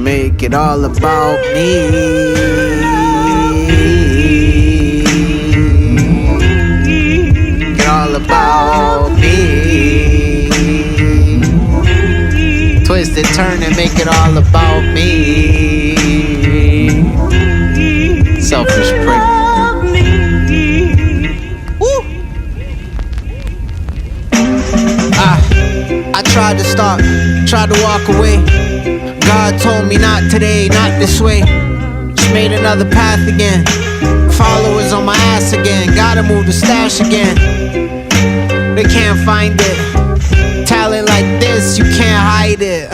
make it all about me. Get all about me. Twist and turn and make it all about me. Selfish prick. I tried to stop, tried to walk away. God told me not today, not this way. Just made another path again. Followers on my ass again. Gotta move the stash again. They can't find it. Talent like this, you can't hide it.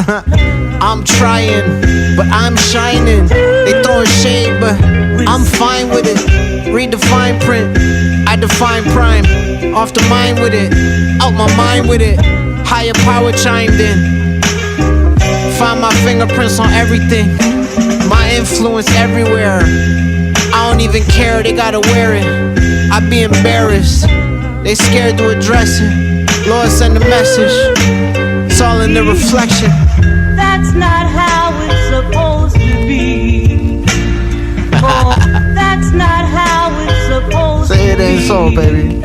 I'm trying, but I'm shining. They throwing shade, but I'm fine with it. Read the fine print, I define prime. Off the mind with it, out my mind with it. Higher power chimed in. Find my fingerprints on everything. My influence everywhere. I don't even care, they gotta wear it. I be embarrassed, they scared to address it. Lord, send a message. It's all in the reflection. That's not how it's supposed to be. Oh, that's not how it's supposed to be. Say it ain't so, baby.